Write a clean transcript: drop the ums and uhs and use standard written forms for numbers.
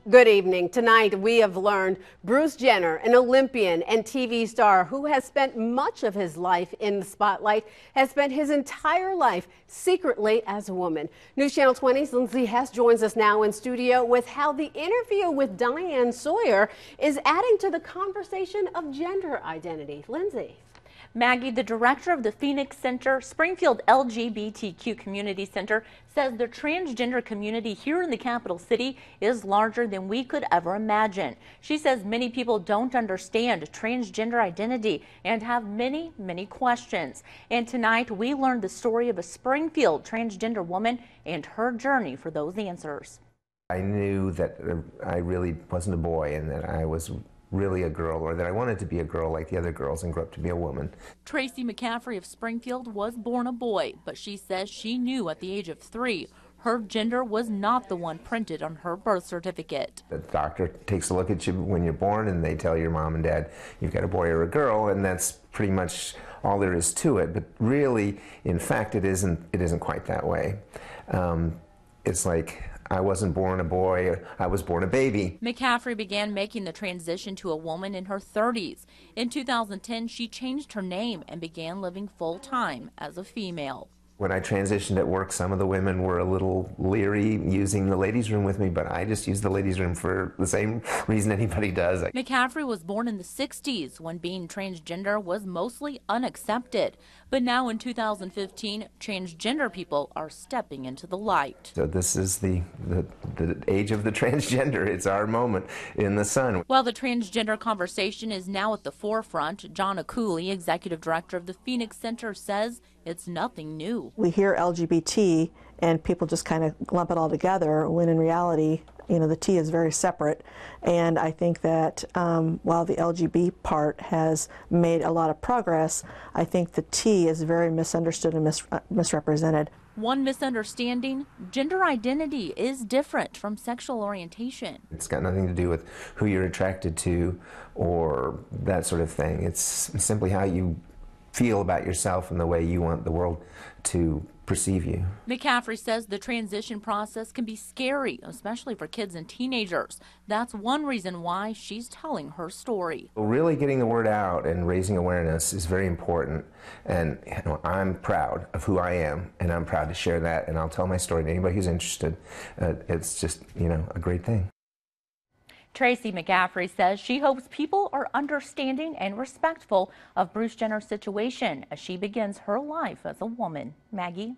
Good evening. Tonight we have learned Bruce Jenner, an Olympian and TV star who has spent much of his life in the spotlight, has spent his entire life secretly as a woman. News Channel 20's Lindsay Hess joins us now in studio with how the interview with Diane Sawyer is adding to the conversation of gender identity. Lindsay. Maggie, the director of the Phoenix Center, Springfield LGBTQ Community Center, says the transgender community here in the capital city is larger than we could ever imagine. She says many people don't understand transgender identity and have many questions. And tonight we learned the story of a Springfield transgender woman and her journey for those answers. I knew that I really wasn't a boy and that I was really a girl, or that I wanted to be a girl like the other girls and grow up to be a woman. Tracy McCaffrey of Springfield was born a boy, but she says she knew at the age of 3 her gender was not the one printed on her birth certificate. The doctor takes a look at you when you're born and they tell your mom and dad you've got a boy or a girl, and that's pretty much all there is to it. But really, in fact, it isn't quite that way. It's like I wasn't born a boy, I was born a baby. McCaffrey began making the transition to a woman in her 30s. In 2010, she changed her name and began living full-time as a female. When I transitioned at work, some of the women were a little leery using the ladies' room with me, but I just used the ladies' room for the same reason anybody does. McCaffrey was born in the 60s when being transgender was mostly unaccepted. But now in 2015, transgender people are stepping into the light. So this is the age of the transgender. It's our moment in the sun. While the transgender conversation is now at the forefront, John Cooley, executive director of the Phoenix Center, says it's nothing new. We hear LGBT and people just kind of lump it all together, when in reality, the T is very separate. And I think that while the LGBT part has made a lot of progress, I think the T is very misunderstood and misrepresented. One misunderstanding, gender identity is different from sexual orientation. It's got nothing to do with who you're attracted to or that sort of thing. It's simply how you feel about yourself and the way you want the world to perceive you. McCaffrey says the transition process can be scary, especially for kids and teenagers. That's one reason why she's telling her story. Really getting the word out and raising awareness is very important, and I'm proud of who I am, and I'm proud to share that, and I'll tell my story to anybody who's interested. It's just, a great thing. Tracy McCaffrey says she hopes people are understanding and respectful of Bruce Jenner's situation as she begins her life as a woman. Maggie?